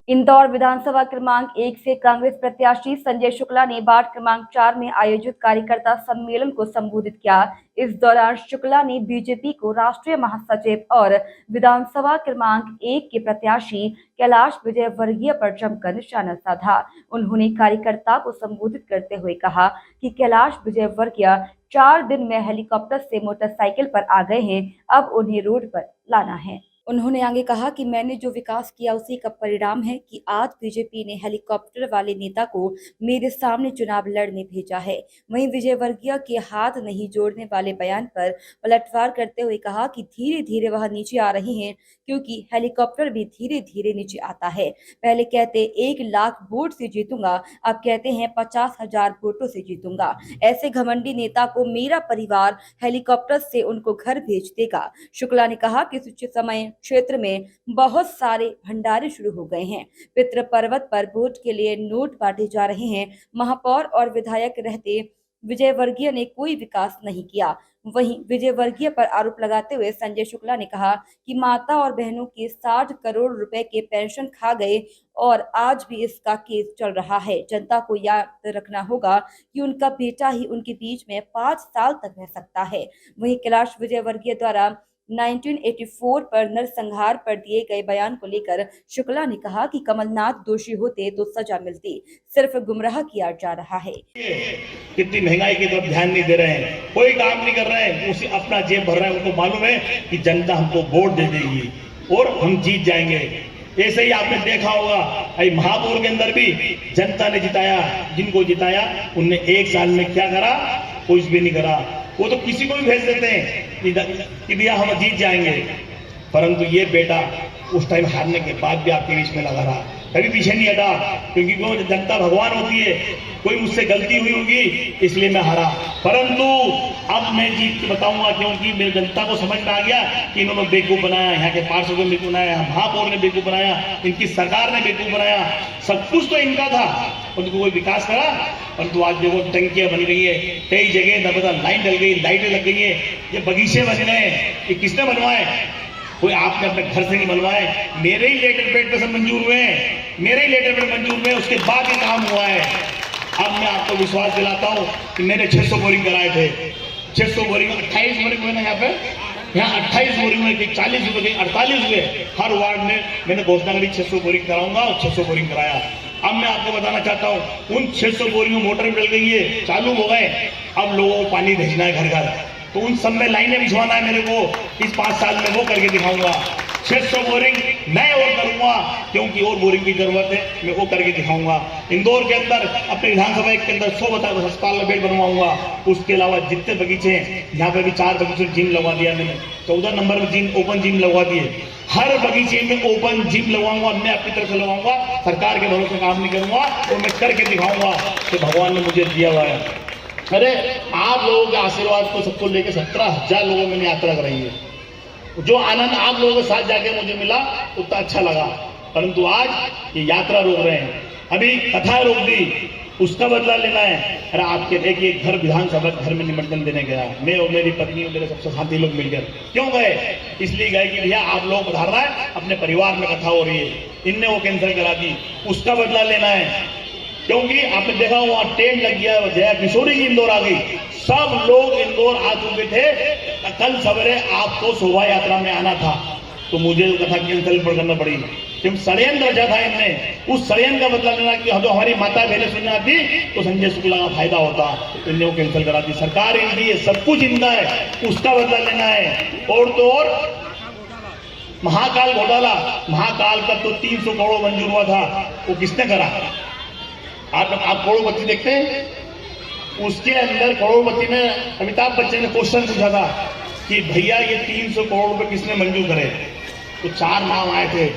इंदौर विधानसभा क्रमांक 1 से कांग्रेस प्रत्याशी संजय शुक्ला ने वार्ड क्रमांक 4 में आयोजित कार्यकर्ता सम्मेलन को संबोधित किया। इस दौरान शुक्ला ने बीजेपी को राष्ट्रीय महासचिव और विधानसभा क्रमांक 1 के प्रत्याशी कैलाश विजयवर्गीय पर जमकर निशाना साधा। उन्होंने कार्यकर्ता को संबोधित करते हुए कहा कि कैलाश विजयवर्गीय 4 दिन में हेलीकॉप्टर से मोटरसाइकिल पर आ गए हैं, अब उन्हें रोड पर लाना है। उन्होंने आगे कहा कि मैंने जो विकास किया उसी का परिणाम है कि आज बीजेपी ने हेलीकॉप्टर वाले नेता को मेरे सामने चुनाव लड़ने भेजा है। वहीं विजयवर्गीय के हाथ नहीं जोड़ने वाले बयान पर पलटवार करते हुए कहा कि धीरे धीरे वह नीचे आ रही हैं, क्योंकि हेलीकॉप्टर भी धीरे धीरे नीचे आता है। पहले कहते 1 लाख वोट से जीतूंगा, अब कहते हैं 50,000 वोटों से जीतूंगा। ऐसे घमंडी नेता को मेरा परिवार हेलीकॉप्टर से उनको घर भेज देगा। शुक्ला ने कहा कि कुछ समय क्षेत्र में बहुत सारे भंडारे शुरू हो गए हैं। पितृ पर्वत पर वोट के लिए नोट बांटे जा रहे हैं। महापौर और विधायक रहते विजयवर्गीय ने कोई विकास नहीं किया। वहीं विजयवर्गीय पर आरोप लगाते हुए संजय शुक्ला ने कहा कि माता और बहनों के 60 करोड़ रुपए के पेंशन खा गए और आज भी इसका केस चल रहा है। जनता को याद रखना होगा कि उनका बेटा ही उनके बीच में 5 साल तक रह सकता है। वहीं कैलाश विजयवर्गीय द्वारा 1984 पर नरसंहार पर दिए गए बयान को लेकर शुक्ला ने कहा कि कमलनाथ दोषी होते तो सजा मिलती, सिर्फ गुमराह किया जा रहा है। कितनी महंगाई की तरफ ध्यान नहीं दे रहे हैं, कोई काम नहीं कर रहे हैं, उसे अपना जेब भर रहे हैं। उनको मालूम है कि जनता हमको वोट दे देगी और हम जीत जाएंगे। ऐसे ही आपने देखा होगा महापौर के अंदर भी जनता ने जिताया, जिनको जिताया उनने 1 साल में क्या करा, कुछ भी नहीं करा। वो तो किसी को भी भेज देते हैं कि भैया हम जीत जाएंगे, परंतु ये बेटा उस टाइम हारने के बाद भी आपके बीच में लगा रहा, कभी पीछे नहीं हटा, क्योंकि वो जनता भगवान होती है। कोई मुझसे गलती हुई होगी इसलिए मैं हारा, परंतु अब मैं जीत के बताऊंगा, क्योंकि मेरी जनता को समझ में आ गया कि इन्होंने बेवकूफ बनाया, यहाँ के पार्षदों ने बेवकूफ बनाया, महापौर ने बेवकूफ बनाया, इनकी सरकार ने बेवकूफ बनाया। सब कुछ तो इनका था, उनको कोई विकास करा, परंतु आज देखो टंकियां बन गई है, कई जगह नर्मदा लाइन डल गई, लाइटें लग गई है, ये बगीचे बन गए, ये किसने बनवाए? कोई आपने अपने घर से नहीं बनवाए, मेरे ही लेटर पेड पे सब मंजूर हुए हैं, मेरे ही लेटर पेड मंजूर हुए, उसके बाद ही काम हुआ है। अब मैं आपको विश्वास दिलाता हूं कि मैंने 600 बोरिंग कराए थे, 600 बोरिंग 28 बोरिंग हुए ना यहाँ पे, यहाँ 28 बोरिंग हुए, 40 हुए, 48 हुए, हर वार्ड में मैंने घोषणा करी 600 बोरिंग कराऊंगा और 600 बोरिंग कराया। अब मैं आपको बताना चाहता हूं उन 600 बोरिंग में मोटर डल गई है, चालू हो गए, अब लोगों को पानी भेजना है घर घर, तो उन सब में लाइनें बिछवाना है मेरे को। इस 5 साल में वो करके दिखाऊंगा। 600 बोरिंग मैं और करूंगा, क्योंकि और बोरिंग की जरूरत है, मैं वो करके दिखाऊंगा। इंदौर के अंदर अपने विधानसभा के अंदर 100 अस्पताल में बेड बनवाऊंगा। उसके अलावा जितने बगीचे हैं, यहाँ पे भी 4 बगीचे जिम लगवा दिया मैंने, 14 नंबर में जिम, ओपन जिम लगवा दिए। हर बगीचे में ओपन जिम लगवाऊंगा, मैं अपनी तरफ से लगवाऊंगा, सरकार के भरोसे काम नहीं करूंगा और मैं करके दिखाऊंगा कि भगवान ने मुझे दिया हुआ है। अरे आप लोगों के आशीर्वाद को सबको लेकर 17,000 लोगों मैंने यात्रा कराई है। जो आनंद आप लोगों के साथ जाके मुझे मिला उतना अच्छा लगा, परंतु आज ये यात्रा रोक रहे हैं, अभी कथा रोक दी, उसका बदला लेना है। अरे आपके देखिए घर विधानसभा घर में निमंत्रण देने गया, मैं और मेरी पत्नी और मेरे सबसे साथी लोग मिलकर। क्यों गए? इसलिए गए कि भैया आप लोग पधार रहा है, अपने परिवार में कथा हो रही है, इनने वो कैंसिल करा दी, उसका बदला लेना है। क्योंकि आपने देखा वहां टेंट लग गया, जया किशोरी जी इंदौर आ गई, सब लोग इंदौर आ चुके थे। कल सवेरे आपको शोभा यात्रा में आना था, तो मुझे कथा कैंसिल करना पड़ी, क्योंकि षड्यंत्र रचा था इनने। उस षड्यंत्र का बदला लेना कि जो हमारी माता बहने सुनने आती तो संजय शुक्ला का फायदा होता, इनने वो कैंसिल करा दी। सरकार इनकी है, सब कुछ इनका है, उसका बदला लेना है। और तो और महाकाल घोटाला, महाकाल का तो 300 करोड़ मंजूर हुआ था, वो किसने करा? आप करोड़पति देखते हैं, उसके अंदर करोड़पति में अमिताभ बच्चन ने क्वेश्चन पूछा था कि भैया ये 300 करोड़ रुपए किसने मंजूर करे? तो 4 नाम आए थे,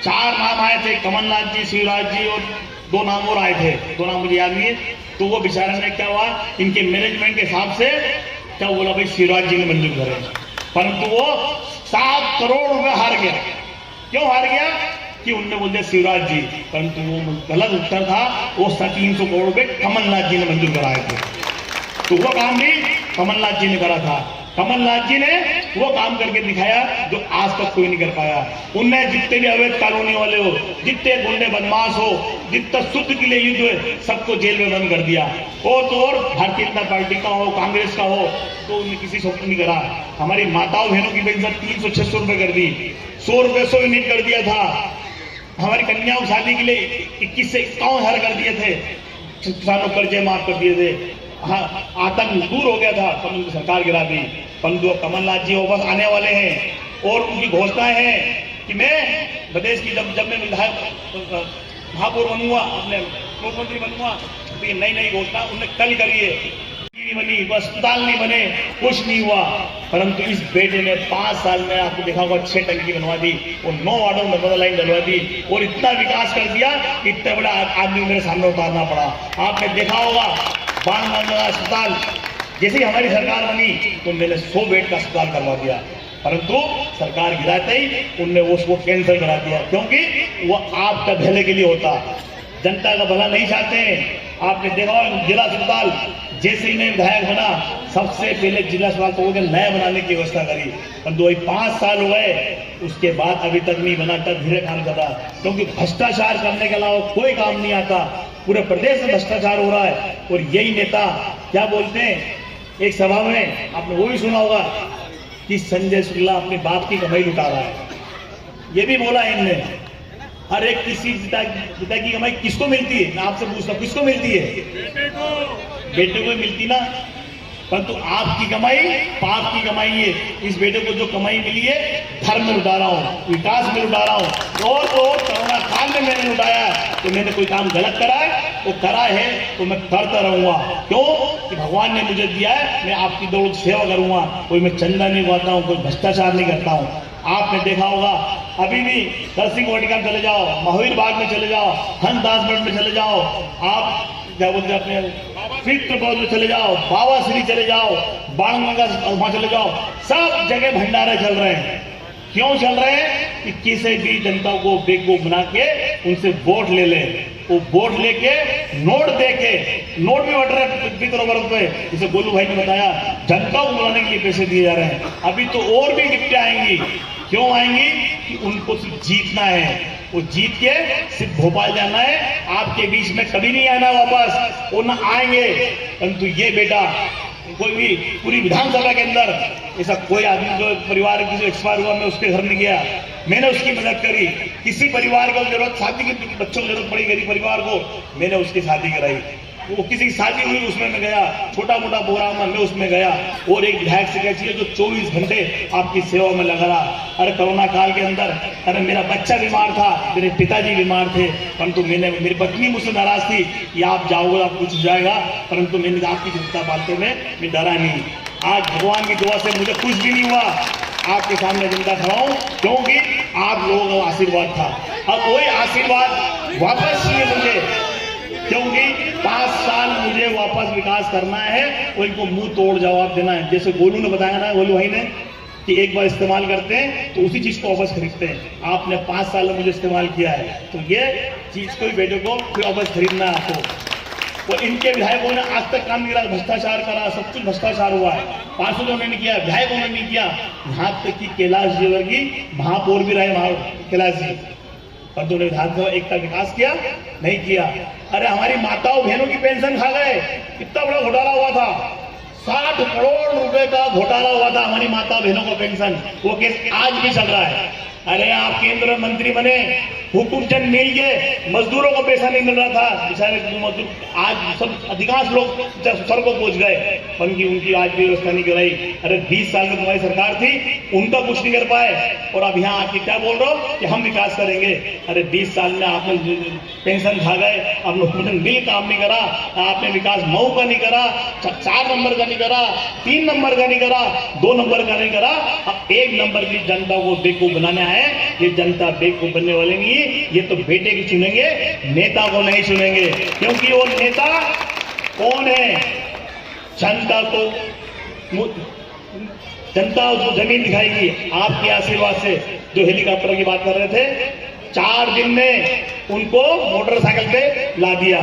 4 नाम आए थे, कमलनाथ जी, शिवराज जी और 2 नाम और आए थे, 2 नाम मुझे याद नहीं है। तो वो बेचारे ने क्या हुआ, इनके मैनेजमेंट के हिसाब से क्या बोला, भाई शिवराज जी ने मंजूर करे, परंतु वो 7 करोड़ रुपए हार गया। क्यों हार गया? कि उनने बोल दिया शिवराज जी, परंतु वो गलत उत्तर था, वो 300 करोड़ रुपए कमलनाथ जी ने मंजूर कराए थे। तो वो काम भी कमलनाथ जी ने करा था। कमलनाथ जी ने वो काम करके दिखाया जो आज तक कोई नहीं कर पाया। उनने जितने भी अवैध कॉलोनी वाले हो, जितने गुंडे बदमाश हो, जितना शुद्ध के लिए युद्ध है, सबको जेल में बंद कर दिया। और तो और भारतीय जनता पार्टी का हो, कांग्रेस का हो, तो उन्हें किसी शौक नहीं करा। हमारी माताओं बहनों की पेंशन 300-600 रुपए कर दी, 100 रुपए 100 यूनिट कर दिया था। हमारी कन्याओं शादी के लिए 21 से 51 हजार कर दिए थे, किसानों कर्जे माफ कर दिए थे। हाँ, आतंक दूर हो गया था, कमल सरकार गिरा दी। परंतु कमलनाथ जी वापस आने वाले हैं और उनकी घोषणाएं हैं कि मैं प्रदेश की जब मैं विधायक महापौर बनूंगा, अपने मुख्यमंत्री बनूंगा, तो ये नई घोषणा उन्होंने कल करी है। नहीं बनी, अस्पताल नहीं बने, कुछ नहीं हुआ। परंतु इस बेटे ने 5 साल में आपको देखा होगा 6 टंकी बनवा दी और 9 वार्डों में नर्मदा लाइन डलवा दी और इतना विकास कर दिया कि इतना बड़ा आदमी मेरे सामने उतारना पड़ा। आपने देखा होगा बाणगंगा अस्पताल, जैसे ही हमारी सरकार बनी तो मैंने 100 बेड का अस्पताल करवा दिया, परंतु सरकार गिराते ही उनने उसको कैंसिल करा दिया, क्योंकि वो आपका भले के लिए होता, जनता का भला नहीं चाहते हैं। आपने देखा जिला अस्पताल, जैसे ही मैं विधायक बना सबसे पहले जिला अस्पताल को नया बनाने की व्यवस्था करी, परंतु वही 5 साल हो गए, उसके बाद अभी तक नहीं बना, तब धीरे काम कर रहा, क्योंकि भ्रष्टाचार करने के अलावा कोई काम नहीं आता। पूरे प्रदेश में भ्रष्टाचार हो रहा है और यही नेता क्या बोलते हैं, एक सभा में आपने वो भी सुना होगा कि संजय शुक्ला अपने बाप की कमाई लुटा रहा है। ये भी बोला इनने, हर एक किसी पिता की कमाई किसको मिलती है, मैं आपसे पूछता हूं किसको मिलती है? बेटे को मिलती ना, परंतु आपकी कमाई पाप की कमाई है। इस बेटे को जो कमाई मिली है धर्म में लुटा रहा हूँ, विकास में लुटा रहा हूँ। और कोरोना काल में मैंने लुटाया तो मैंने कोई काम गलत करा है, वो करा है तो मैं करता रहूंगा। क्यों कि भगवान ने मुझे दिया है, मैं आपकी दौड़ सेवा करूंगा। कोई मैं चंदा नहीं पाता हूँ, कोई भ्रष्टाचार नहीं करता हूँ। आपने देखा होगा अभी भी नरसिंह वाटिका में चले जाओ, महावीर बाग में चले जाओ, हंसदास मठ में चले जाओ, आप क्या बोलते हैं अपने फिर में चले जाओ, बाबा श्री चले जाओ, बाणगंगा वहां चले जाओ, सब जगह भंडारे चल रहे हैं। क्यों चल रहे हैं कि किसी भी जनता को बेवकूफ बना के उनसे वोट ले ले, वो वोट लेके नोट दे के, नोट भी बढ़ रहे हैं पे, जैसे गोलू भाई ने बताया, जनता को बुलाने के लिए पैसे दिए जा रहे हैं। अभी तो और भी गिफ्टें आएंगी। क्यों आएंगी कि उनको सिर्फ जीतना है, वो जीत के सिर्फ भोपाल जाना है, आपके बीच में कभी नहीं आना वापस, वो ना आएंगे। परंतु ये बेटा कोई भी पूरी विधानसभा के अंदर ऐसा कोई आदमी जो परिवार की जो एक्सपायर हुआ, मैं उसके घर में गया, मैंने उसकी मदद करी। किसी परिवार को जरूरत, शादी की बच्चों को जरूरत पड़ी, गरीब परिवार को, मैंने उसकी शादी कराई। वो किसी की शादी हुई उसमें मैं गया, छोटा मोटा प्रोग्राम मैं उसमें गया। और एक विधायक से क्या चाहिए जो 24 घंटे आपकी सेवा में लगा रहा। अरे कोरोना काल के अंदर, अरे मेरा बच्चा बीमार था, मेरे पिताजी बीमार थे, परंतु मेरी पत्नी मुझसे नाराज थी कि आप जाओगे आप कुछ हो जाएगा, परंतु मैंने आपकी चिंता पालते में मैं डरा नहीं। आज भगवान की दुआ से मुझे कुछ भी नहीं हुआ, आपके सामने जिंदा खड़ा हूं, क्योंकि आप लोगों का आशीर्वाद था। अब वही आशीर्वाद वापस चाहिए मुझे, क्योंकि 5 साल मुझे वापस विकास करना है और इनको मुंह तोड़ जवाब देना है। जैसे गोलू ने बताया ना, गोलू भाई ने, कि एक बार इस्तेमाल करते हैं तो उसी चीज को वापस खरीदते हैं। आपने 5 साल में मुझे इस्तेमाल किया है, तो ये चीज को बेटे को फिर वापस खरीदना है आपको। और इनके विधायकों ने आज तक काम नहीं करा, भ्रष्टाचार करा, सब कुछ भ्रष्टाचार हुआ है। पार्षदों ने नहीं किया, विधायकों ने नहीं किया, यहाँ तक कि कैलाश जीवर्गी महापौर भी रहे, कैलाश जी, परंतु उन्होंने विधानसभा एक का विकास किया नहीं किया। अरे हमारी माताओं बहनों की पेंशन खा गए, कितना बड़ा घोटाला हुआ था, 60 करोड़ रुपए का घोटाला हुआ था हमारी माता बहनों को पेंशन, वो केस आज भी चल रहा है। अरे आप केंद्र मंत्री बने, हुकूमचंद मिल गए, मजदूरों को पैसा नहीं मिल रहा था, बेचारे मजदूर आज सब अधिकांश लोग सर को पहुंच गए, उनकी आज भी व्यवस्था नहीं कराई। अरे 20 साल में तुम्हारी सरकार थी, उनका कुछ नहीं कर पाए, और अब यहाँ आके क्या बोल रहे हो कि हम विकास करेंगे। अरे 20 साल में आपने पेंशन खा गए, आपने हुकूमचंद बिल काम नहीं करा, आपने विकास मऊ का नहीं करा, 4 नंबर का नहीं करा, 3 नंबर का नहीं करा, 2 नंबर का नहीं करा, अब 1 नंबर की जनता को बेवकूफ बनाने आए। ये जनता बेवकूफ बनने वाले नहीं, ये तो बेटे की चुनेंगे, नेता को नहीं चुनेंगे। क्योंकि वो नेता कौन है? जनता को, जनता उसको जमीन दिखाएगी आपके आशीर्वाद से। जो हेलीकॉप्टर की बात कर रहे थे, 4 दिन में उनको मोटरसाइकिल पे ला दिया।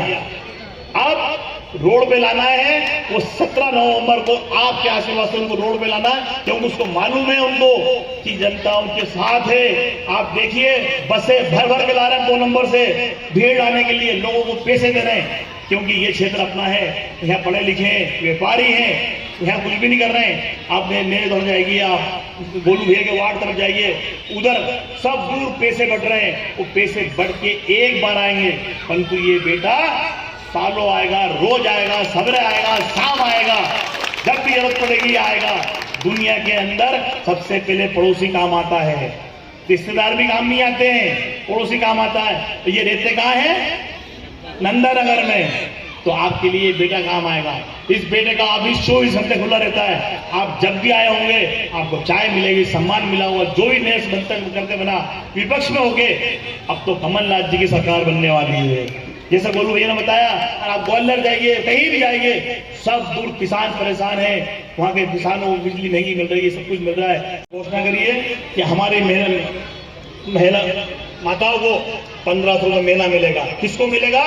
अब रोड पे लाना है, वो 17 नवंबर को आपके आशीर्वाद से उनको रोड पे लाना है, क्योंकि उसको मालूम है उनको कि जनता उनके साथ है। आप देखिए बसें भर भर के ला रहे हैं 2 नंबर से भीड़ लाने के लिए, लोगों को पैसे दे रहे हैं, क्योंकि ये क्षेत्र अपना है, यहाँ पढ़े लिखे हैं, व्यापारी हैं, यहाँ कुछ भी नहीं कर रहे हैं। आप मेरे तरफ जाइए, आप गोलू भैया के वार्ड तरफ जाइए, उधर सब दूर पैसे बढ़ रहे हैं, वो पैसे बढ़ के एक बार आएंगे, परंतु ये बेटा सालों आएगा, रोज आएगा, सवेरे आएगा, शाम आएगा, जब भी जरूरत पड़ेगी आएगा। दुनिया के अंदर सबसे पहले पड़ोसी काम आता है, रिश्तेदार भी काम नहीं आते हैं, पड़ोसी काम आता है। तो ये रहते कहाँ है? नंदानगर में। तो आपके लिए बेटा काम आएगा। इस बेटे का अभी 24 घंटे खुला रहता है। आप जब भी आए होंगे आपको चाय मिलेगी, सम्मान मिला होगा, जो भी नए मंतव्य करते बना विपक्ष में होके। अब तो कमलनाथ जी की सरकार बनने वाली है, जैसा गोलू भैया ने बताया। आप ग्वालियर जाइए, कहीं भी जाइए, सब दूर किसान परेशान है, वहां के किसानों को बिजली महंगी मिल रही है, सब कुछ मिल रहा है। घोषणा करिए कि हमारी महिला माताओं को 1500 रुपये महीना मिलेगा। किसको मिलेगा?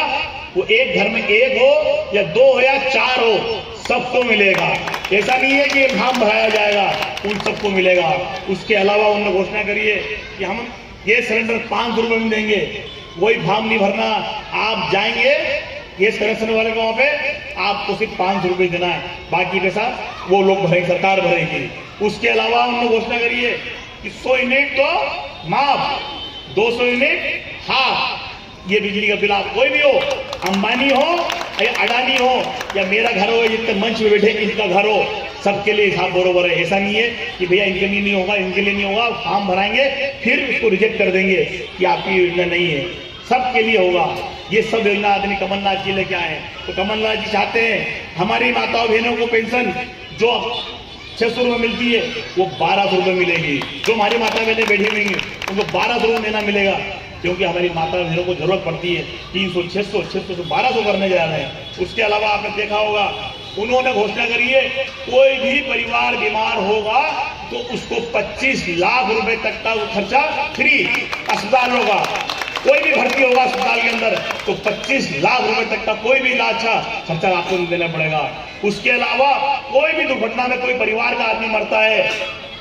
वो एक घर में 1 हो या 2 हो या 4 हो, सबको मिलेगा। ऐसा नहीं है कि फॉर्म भराया जाएगा, उन सबको मिलेगा। उसके अलावा उन्होंने घोषणा करी है कि हम ये सिलेंडर 500 रुपये में देंगे, वही फॉर्म नहीं भरना। आप जाएंगे गैस कनेक्शन वाले को, वहां पे आपको सिर्फ 500 रुपये देना है, बाकी पैसा वो लोग भरेंगे, सरकार भरेगी। उसके अलावा उन्होंने घोषणा करी है कि 100 यूनिट तो माफ, 200 यूनिट हाफ। ये बिजली का बिल आप कोई भी हो, अंबानी हो या अडानी हो या मेरा घर हो, जितने मंच में बैठे इनका घर हो, सबके लिए हिसाब बरोबर है। ऐसा नहीं है कि भैया इनके लिए नहीं होगा, इनके लिए नहीं होगा, फॉर्म भराएंगे फिर उसको रिजेक्ट कर देंगे कि आपकी योजना नहीं है, सबके लिए होगा। ये सब योजना आदमी कमलनाथ जी लेके आए हैं। तो कमलनाथ जी चाहते हैं हमारी माताओं बहनों को पेंशन जो 600 रुपये मिलती है वो 1200 रुपये मिलेगी। जो हमारी माता बहनें बैठी हुई हैं उनको 1200 रुपये महीना मिलेगा, क्योंकि हमारी माता बहनों को जरूरत पड़ती है। 300, 600, 600 से 1200 करने जा रहे हैं। उसके अलावा आपने देखा होगा उन्होंने घोषणा करी है कोई भी परिवार बीमार होगा तो उसको 25 लाख रुपए तक का खर्चा फ्री अस्पताल होगा। कोई भी भर्ती होगा अस्पताल के अंदर तो 25 लाख रुपए तक का कोई भी इलाज का खर्चा आपको देना पड़ेगा। उसके अलावा कोई भी दुर्घटना में कोई परिवार का आदमी मरता है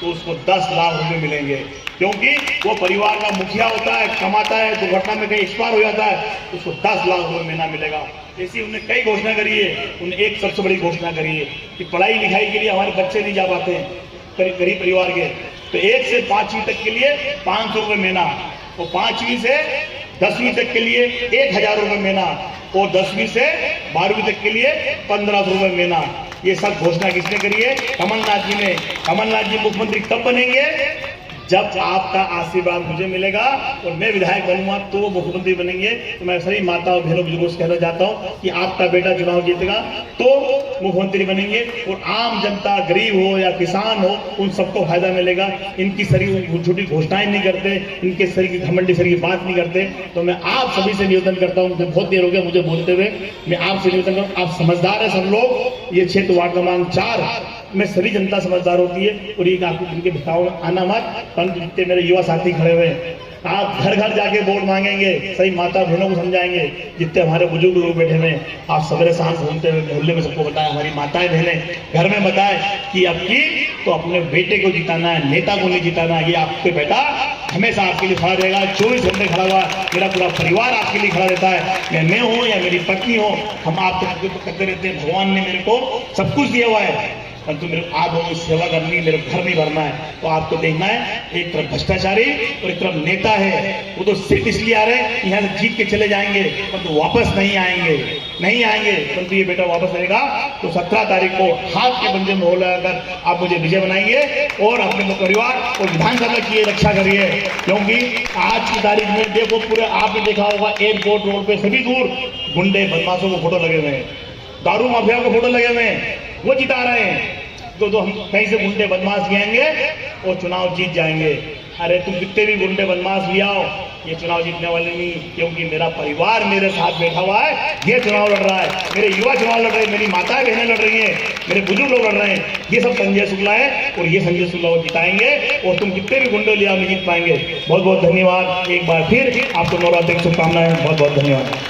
तो उसको 10 लाख रुपए मिलेंगे, क्योंकि वो परिवार का मुखिया होता है, कमाता है, दुर्घटना में कहीं एक्सपायर हो जाता है तो उसको 10 लाख रुपए महीना मिलेगा। ऐसी उन्होंने कई घोषणा करी है। उन्हें एक सबसे बड़ी घोषणा करी है कि पढ़ाई लिखाई के लिए हमारे बच्चे नहीं जा पाते हैं गरीब परिवार के, तो 1 से 5वीं तक के लिए 500 रुपये महीना, और 5वीं से 10वीं तक के लिए 1000 रुपये महीना, और 10वीं से 12वीं तक के लिए 1500 रुपये महीना। ये सब घोषणा किसने करी है? कमलनाथ जी ने। कमलनाथ जी मुख्यमंत्री कब बनेंगे? जब आपका आशीर्वाद मुझे मिलेगा और मैं विधायक बनूंगा तो वो मुख्यमंत्री बनेंगे। तो मैं सभी माताओं बहनों बुजुर्गों से कहना चाहता हूं कि आपका बेटा चुनाव जीतेगा तो मुख्यमंत्री बनेंगे, और आम जनता गरीब हो या किसान हो उन सबको फायदा मिलेगा। इनकी सरी छोटी घोषणाएं नहीं करते, इनके सरी की घमंडी सरी की बात नहीं करते। तो मैं आप सभी से निवेदन करता हूँ, बहुत देर हो गया मुझे बोलते हुए, मैं आपसे निवेदन करूँ, आप समझदार है सब लोग। ये क्षेत्र वार्ड क्रमांक 4 में सभी जनता समझदार होती है, और ये आपको इनके भिताओं में आना मत। परंतु जितने मेरे युवा साथी खड़े हुए हैं, आप घर घर जाके वोट मांगेंगे, सही माता बहनों को समझाएंगे। जितने हमारे बुजुर्ग लोग बैठे हुए आप सवेरे शाम घूमते हुए मोहल्ले में सबको बताएं, हमारी माताएं बहनें घर में बताएं कि अब की तो अपने बेटे को जिताना है, नेता को नहीं जिताना है। ये आपके बेटा हमेशा आपके लिए खड़ा रहेगा, 24 घंटे खड़ा हुआ। मेरा पूरा परिवार आपके लिए खड़ा रहता है, मैं हूँ या मेरी पत्नी हो, हम आपके करते रहते हैं। भगवान ने मेरे को सब कुछ दिया हुआ है, परंतु मेरे आप लोगों की सेवा करनी है, मेरे घर नहीं भरना है। तो आपको देखना है, एक तरफ भ्रष्टाचारी और एक तरफ नेता है, वो तो सिर्फ इसलिए आ रहे हैं यहाँ से जीत के चले जाएंगे, परंतु वापस नहीं आएंगे, नहीं आएंगे। परंतु ये बेटा वापस आएगा तो 17 तारीख को हाथ के पंजे में हो लगाकर आप मुझे विजय बनाएंगे, और अपने परिवार और विधानसभा की रक्षा करिए। क्योंकि आज की तारीख में देखो, पूरे आपने देखा होगा एयरपोर्ट रोड पे सभी दूर गुंडे बदमाशों को फोटो लगे हुए हैं, दारू माफिया को फोटो लगे हुए हैं, वो जिता रहे हैं। तो हम कहीं से गुंडे बदमाश ले आएंगे और चुनाव जीत जाएंगे। अरे तुम कितने भी गुंडे बदमाश ले आओ, ये चुनाव जीतने वाले नहीं, क्योंकि मेरा परिवार मेरे साथ बैठा हुआ है, ये चुनाव लड़ रहा है, मेरे युवा चुनाव लड़ रहे हैं, मेरी माताएं बहनें लड़ रही हैं, मेरे बुजुर्ग लोग लड़ रहे हैं। ये सब संजय शुक्ला है, और ये संजय शुक्ला को जिताएंगे, और तुम कितने भी गुंडे ले आओ नहीं जीत पाएंगे। बहुत बहुत धन्यवाद। एक बार फिर आपको नवरात्रि की शुभकामनाएं। बहुत बहुत धन्यवाद।